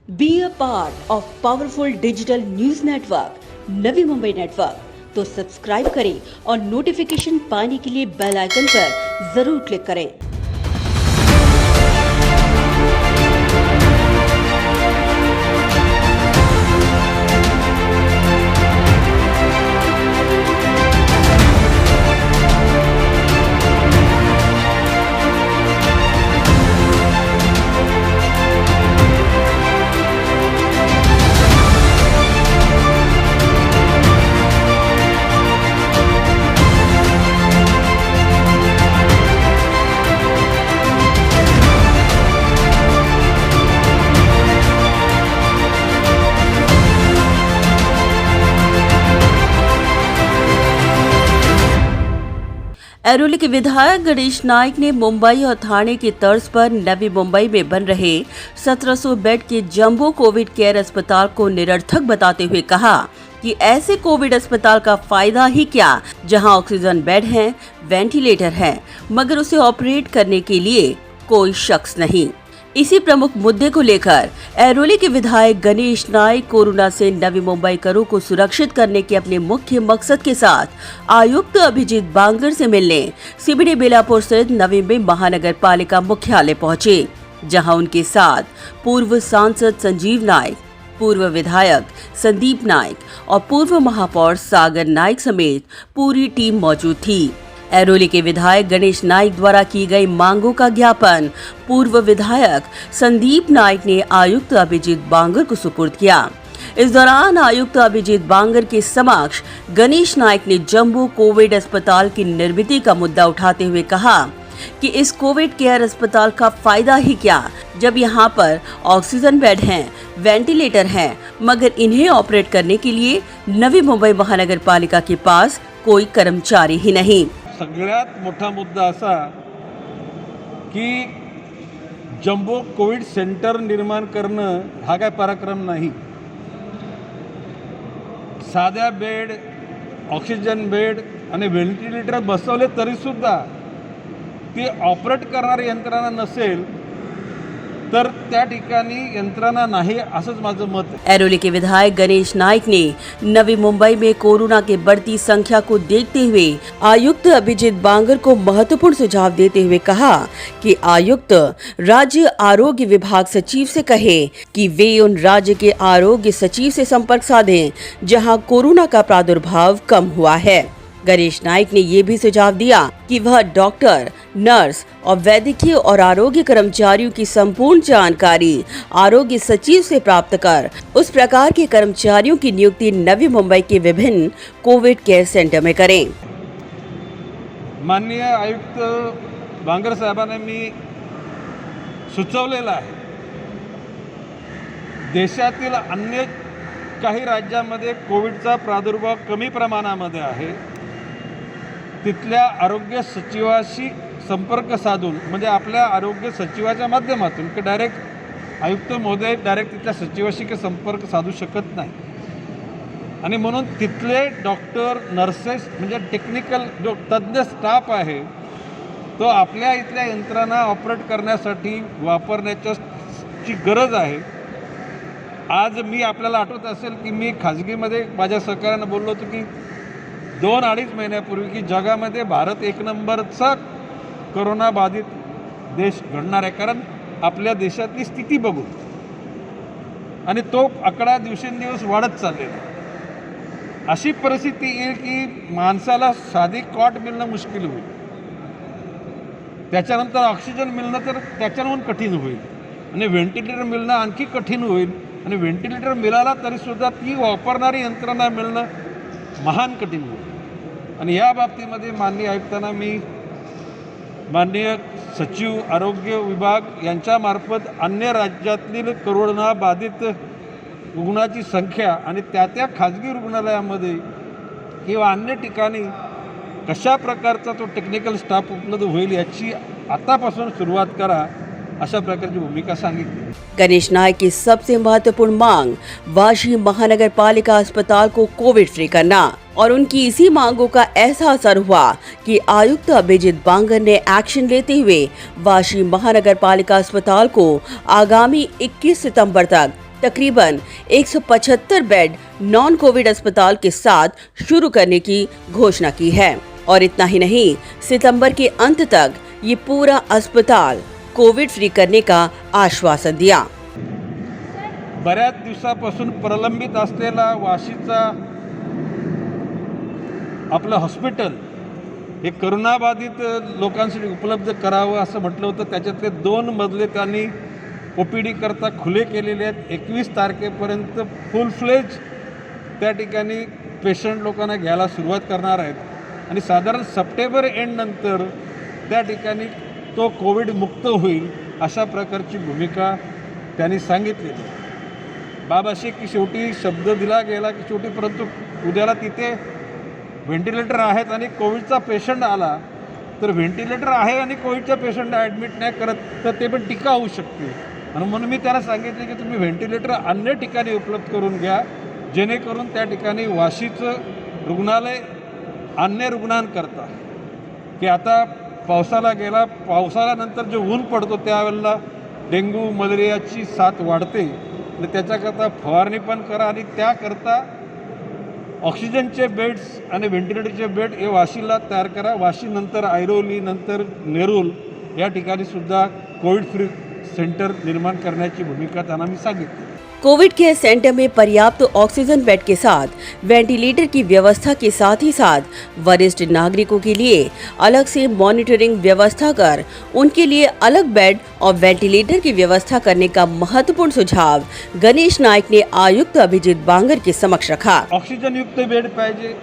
Be a part of powerful digital news network Navi Mumbai network. तो subscribe करें और notification पाने के लिए बेल आइकन पर जरूर क्लिक करें। ऐरोली के विधायक गणेश नाइक ने मुंबई और ठाणे की तर्ज पर नवी मुंबई में बन रहे 1700 बेड के जंबो कोविड केयर अस्पताल को निरर्थक बताते हुए कहा कि ऐसे कोविड अस्पताल का फायदा ही क्या जहां ऑक्सीजन बेड हैं, वेंटिलेटर है, मगर उसे ऑपरेट करने के लिए कोई शख्स नहीं। इसी प्रमुख मुद्दे को लेकर ऐरोली के विधायक गणेश नाइक कोरोना से नवी मुंबईकरों को सुरक्षित करने के अपने मुख्य मकसद के साथ आयुक्त अभिजीत बांगर से मिलने सीबीडी बेलापुर स्थित नवी मुंबई महानगर पालिका मुख्यालय पहुंचे, जहां उनके साथ पूर्व सांसद संजीव नाइक, पूर्व विधायक संदीप नाइक और पूर्व महापौर सागर नाइक समेत पूरी टीम मौजूद थी। ऐरोली के विधायक गणेश नाइक द्वारा की गई मांगों का ज्ञापन पूर्व विधायक संदीप नाइक ने आयुक्त अभिजीत बांगर को सुपुर्द किया। इस दौरान आयुक्त अभिजीत बांगर के समक्ष गणेश नाइक ने जंबो कोविड अस्पताल की निर्मिती का मुद्दा उठाते हुए कहा कि इस कोविड केयर अस्पताल का फायदा ही क्या जब यहाँ पर ऑक्सीजन बेड हैं, वेंटिलेटर हैं, मगर इन्हें ऑपरेट करने के लिए नवी मुंबई महानगर पालिका के पास कोई कर्मचारी ही नहीं। सगळ्यात मोठा मुद्दा असा की जम्बो कोविड सेंटर निर्माण करणं हा काय पराक्रम नाही। साध्या बेड, ऑक्सिजन बेड आणि व्हेंटिलेटर बसवले तरी सुद्धा ते ऑपरेट करणारी यंत्रणा नसेल तर त्या ठिकाणी यंत्रणा नाही असंच माझं मत आहे। ऐरोली के विधायक गणेश नाइक ने नवी मुंबई में कोरोना के बढ़ती संख्या को देखते हुए आयुक्त अभिजीत बांगर को महत्वपूर्ण सुझाव देते हुए कहा कि आयुक्त राज्य आरोग्य विभाग सचिव से कहे कि वे उन राज्य के आरोग्य सचिव से संपर्क साधें जहां कोरोना का प्रादुर्भाव कम हुआ है। गणेश नाइक ने ये भी सुझाव दिया कि वह डॉक्टर, नर्स और वैद्यकीय और आरोग्य कर्मचारियों की संपूर्ण जानकारी आरोग्य सचिव से प्राप्त कर उस प्रकार के कर्मचारियों की नियुक्ति नवी मुंबई के विभिन्न कोविड केयर सेंटर में करें। माननीय आयुक्त बांगर साहेबांना मी सुचवलेलं आहे, देशातील अन्य काही राज्यांमध्ये कोविडचा प्रादुर्भाव कमी प्रमाणामध्ये आहे, तिथल्या आरोग्य सचिवाशी संपर्क साधून म्हणजे आपल्या आरोग्य सचिवाच्या माध्यमातून की डायरेक्ट आयुक्त महोदय डायरेक्ट तिथल्या सचिवाशी काही संपर्क साधू शकत नाही आणि म्हणून तिथले डॉक्टर, नर्सेस म्हणजे टेक्निकल जो तज्ज्ञ स्टाफ आहे तो आपल्या इथल्या यंत्रणा ऑपरेट करण्यासाठी वापरण्याची गरज आहे। आज मी आपल्याला आठवत असेल की मी खाजगीमध्ये माझ्या सहकार्यांना बोललो होतो की 2-2.5 महिन्यापूर्वी की जगामध्ये भारत 1 नंबरचा कोरोना बाधित देश घडणार आहे, कारण आपल्या देशातली स्थिती बघून आणि तो आकडा दिवसेंदिवस वाढत चाललेला आहे। अशी परिस्थिती येईल की माणसाला साधी कॉट मिळणं मुश्किल होईल, त्याच्यानंतर ऑक्सिजन मिळणं तर त्याच्याहून कठीण होईल आणि व्हेंटिलेटर मिळणं आणखी कठीण होईल आणि व्हेंटिलेटर मिळाला तरीसुद्धा ती वापरणारी यंत्रणा मिळणं महान कठीण होईल। आणि या बाबतीमध्ये माननीय आयुक्तांना मी माननीय सचिव आरोग्य विभाग यांच्यामार्फत अन्य राज्यातील कोरोना बाधित रुग्णाची संख्या आणि त्या खाजगी रुग्णालयामध्ये किंवा अन्य ठिकाणी कशा प्रकारचा तो टेक्निकल स्टाफ उपलब्ध होईल याची आतापासून सुरुवात करा, अशा प्रकारची भूमिका सांगितली। गणेश नाइक की सबसे महत्वपूर्ण मांग वाशी महानगर पालिका अस्पताल को कोविड फ्री करना और उनकी इसी मांगों का ऐसा असर हुआ कि आयुक्त अभिजीत बांगर ने एक्शन लेते हुए वाशी महानगर पालिका अस्पताल को आगामी 21 सितंबर तक तकरीबन 175 बेड नॉन कोविड अस्पताल के साथ शुरू करने की घोषणा की है। और इतना ही नहीं, सितंबर के अंत तक ये पूरा अस्पताल कोविड फ्री करने का आश्वासन दिया। बऱ्याच दिवसापासून प्रलंबित असलेला वाशीचा आपलं हॉस्पिटल हे करोनाबाधित लोकांसाठी उपलब्ध करावं असं म्हटलं होतं। त्याच्यातले 2 मजले त्यांनी OPD करता खुले केलेले आहेत। 21 तारखेपर्यंत फुल फ्लेज त्या ठिकाणी पेशंट लोकांना घ्यायला सुरुवात करणार आहेत आणि साधारण सप्टेंबर एंड नंतर त्या ठिकाणी तो कोविड मुक्त होईल अशा प्रकारची भूमिका त्यांनी सांगितलेली। बाबाशी की शेवटी शब्द दिला गेला की शेवटी, परंतु उद्याला तिथे व्हेंटिलेटर आहेत आणि कोविडचा पेशंट आला तर व्हेंटिलेटर आहे आणि कोविडच्या पेशंटला ॲडमिट नाही करत तर ते पण टीका होऊ शकते। आणि म्हणून मी त्याला सांगितले की तुम्ही व्हेंटिलेटर अन्य ठिकाणी उपलब्ध करून घ्या, जेणेकरून त्या ठिकाणी वाशीचं रुग्णालय अन्य रुग्णांकरता, की आता पावसाला गेला, पावसाळ्यानंतर जो ऊन पडतो त्यावेळेला डेंग्यू मलेरियाची साथ वाढते आणि त्याच्याकरता फवारणी पण करा आणि त्याकरता ऑक्सिजनचे बेड्स आणि व्हेंटिलेटरचे बेड हे वाशीला तयार करा। वाशीनंतर ऐरोली, नंतर नेरूल या ठिकाणी सुद्धा कोविड फ्री सेंटर निर्माण करण्याची भूमिका त्यांना मी सांगितली। कोविड केयर सेंटर में पर्याप्त ऑक्सीजन बेड के साथ वेंटिलेटर की व्यवस्था के साथ ही साथ वरिष्ठ नागरिकों के लिए अलग से मॉनिटरिंग व्यवस्था कर उनके लिए अलग बेड और वेंटिलेटर की व्यवस्था करने का महत्वपूर्ण सुझाव गणेश नाईक ने आयुक्त अभिजीत बांगर के समक्ष रखा। ऑक्सिजनयुक्त बेड पाहिजे,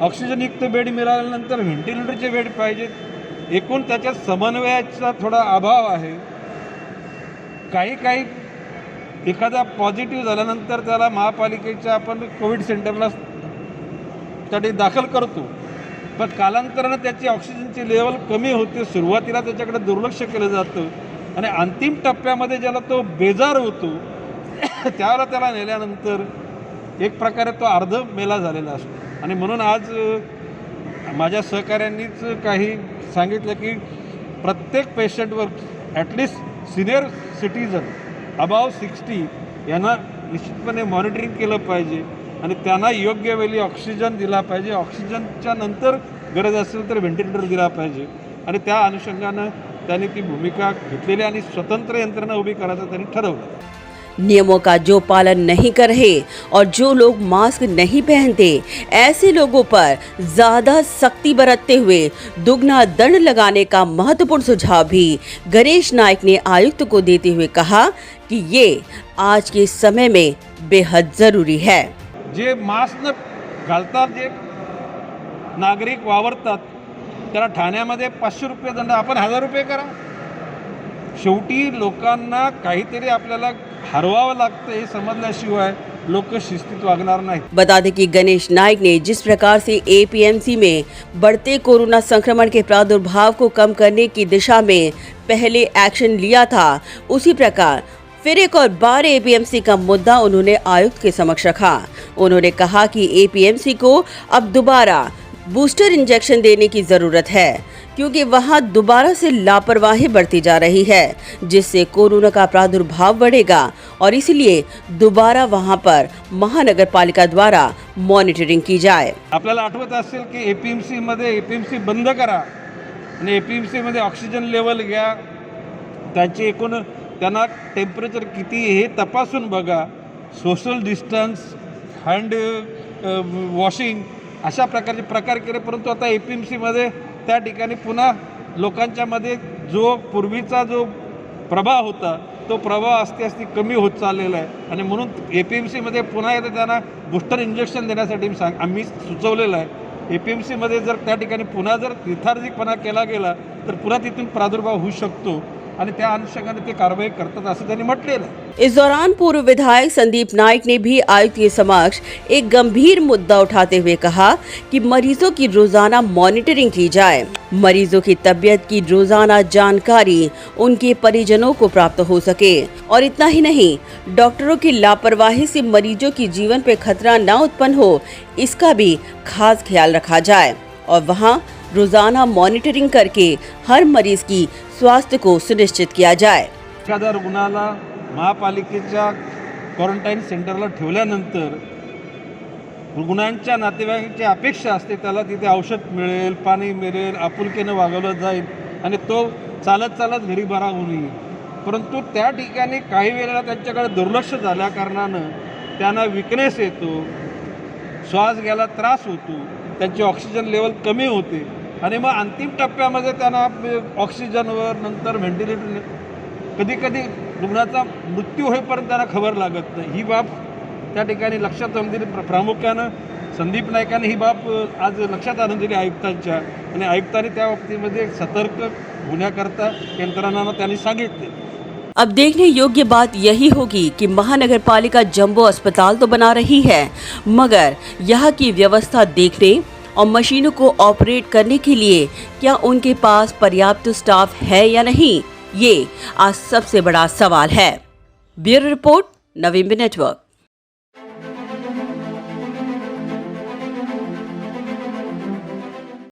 ऑक्सिजनयुक्त बेड मिळाल्यानंतर व्हेंटिलेटरचे बेड पाहिजेत। एकूण त्याच्यात समन्वयाचा थोडा अभाव आहे। काही एखादा पॉझिटिव्ह झाल्यानंतर त्याला महापालिकेच्या आपण कोविड सेंटरला साठी दाखल करतो, पण कालांतरानं त्याची ऑक्सिजनची लेवल कमी होते। सुरुवातीला त्याच्याकडे दुर्लक्ष केलं जातं आणि अंतिम टप्प्यामध्ये ज्याला तो बेजार होतो त्यावेळेला त्याला नेल्यानंतर एक प्रकारे तो अर्ध मेला झालेला असतो। आणि म्हणून आज माझ्या सहकाऱ्यांनीच काही सांगितलं की प्रत्येक पेशंटवर ॲटलिस्ट सिनियर सिटीजन अबाव 60 यांना निश्चितपणे मॉनिटरिंग केलं पाहिजे आणि त्यांना योग्य वेळी ऑक्सिजन दिला पाहिजे। ऑक्सिजनच्या नंतर गरज असेल तर व्हेंटिलेटर दिला पाहिजे आणि त्या अनुषंगानं त्यांनी ती भूमिका घेतलेली आणि स्वतंत्र यंत्रणा उभी करायचं त्यांनी ठरवलं। नियमों का जो पालन नहीं कर रहे और जो लोग मास्क नहीं पहनते, ऐसे लोगों पर ज्यादा सख्ती बरतते हुए दुगना दंड लगाने का महत्वपूर्ण सुझाव भी गणेश नाईक ने आयुक्त को देते हुए कहा कि ये आज के समय में बेहद जरूरी है। जे मास्क न घालतात, जे नागरिक वावरतात, त्याला ठाण्यामध्ये 500 रुपये दंड, आपण 1000 रुपये करा। शेवटी लोकांना काहीतरी आपल्याला हरवावं लागतं हे समजल्याशिवाय लोक शिस्तीत वागणार नाही। बता दें कि गणेश नाईक ने जिस प्रकार से एपीएमसी में बढ़ते कोरोना संक्रमण के प्रादुर्भाव को कम करने की दिशा में पहले एक्शन लिया था, उसी प्रकार फिर एक और बार एपीएमसी का मुद्दा उन्होंने आयुक्त के समक्ष रखा। उन्होंने कहा कि एपीएमसी को अब दोबारा बूस्टर इंजेक्शन देने की जरूरत है, क्योंकि वहां दोबारा से लापरवाही बढ़ती जा रही है, जिससे कोरोना का प्रादुर्भाव बढ़ेगा और इसलिए दोबारा वहां पर महानगर पालिका द्वारा मॉनिटरिंग की जाए। आपल्याला आठवत असेल की एपीएमसी बंद करा आणि एपीएमसी मध्ये ऑक्सिजन लेवल घ्या, त्याची एकूण त्यांना टेम्परेचर किती हे तपासून बघा, सोशल डिस्टन्स, हँड वॉशिंग अशा प्रकारचे प्रकार केले। परंतु आता एपीएमसीमध्ये त्या ठिकाणी पुन्हा लोकांच्यामध्ये जो पूर्वीचा जो प्रभाव होता तो प्रभाव असते कमी होत चाललेला आहे आणि म्हणून एपीएमसीमध्ये पुन्हा एकदा त्यांना बूस्टर इंजेक्शन देण्यासाठी आम्ही सुचवलेलं आहे। एपीएमसीमध्ये जर त्या ठिकाणी पुन्हा जर लेथार्जिकपणा केला गेला तर पुन्हा तिथून प्रादुर्भाव होऊ शकतो आणि त्या अनुषंगाने ते कारवाई करतात असं त्यांनी म्हटलेलं आहे। इस दौरान पूर्व विधायक संदीप नाइक ने भी आयुक्त के समक्ष एक गंभीर मुद्दा उठाते हुए कहा कि मरीजों की रोजाना मॉनिटरिंग की जाए, मरीजों की तबीयत की रोजाना जानकारी उनके परिजनों को प्राप्त हो सके और इतना ही नहीं, डॉक्टरों की लापरवाही से मरीजों की जीवन पे खतरा न उत्पन्न हो, इसका भी खास ख्याल रखा जाए और वहाँ रोजाना मॉनिटरिंग करके हर मरीज की स्वास्थ्य को सुनिश्चित किया जाए। एखाद्या रुग्णाला महापालिकेच्या क्वारंटाईन सेंटरला ठेवल्यानंतर रुग्णांच्या नातेवाईकांची अपेक्षा असते त्याला तिथे औषध मिळेल, पाणी मिळेल, आपुलकीनं वागवलं जाईल आणि तो चालत चालत घरी बरा होऊन येईल. परंतु त्या ठिकाणी काही वेळेला त्यांच्याकडे दुर्लक्ष झाल्या कारणानं त्यांना विकनेस येतो, श्वास घ्यायला त्रास होतो, त्यांची ऑक्सिजन लेवल कमी होते आणि मग अंतिम टप्प्यामध्ये त्यांना ऑक्सिजनवर नंतर व्हेंटिलेटर कधी रुग्णाचा मृत्यू होईपर्यंत त्यांना खबर लागत नाही. ही बाब त्या ठिकाणी लक्षात आणून दिली. प्रामुख्यानं संदीप नाईकांनी ही बाब आज लक्षात आणून दिली आयुक्तांच्या, आणि आयुक्तांनी त्या बाबतीमध्ये सतर्क होण्याकरता यंत्रणांना त्यांनी सांगितले. अब देखने योग्य बात यही होगी कि महानगर पालिका जंबो अस्पताल तो बना रही है, मगर यहाँ की व्यवस्था देखने और मशीनों को ऑपरेट करने के लिए क्या उनके पास पर्याप्त स्टाफ है या नहीं, ये आज सबसे बड़ा सवाल है. ब्यूरो रिपोर्ट, नवीन नेटवर्क.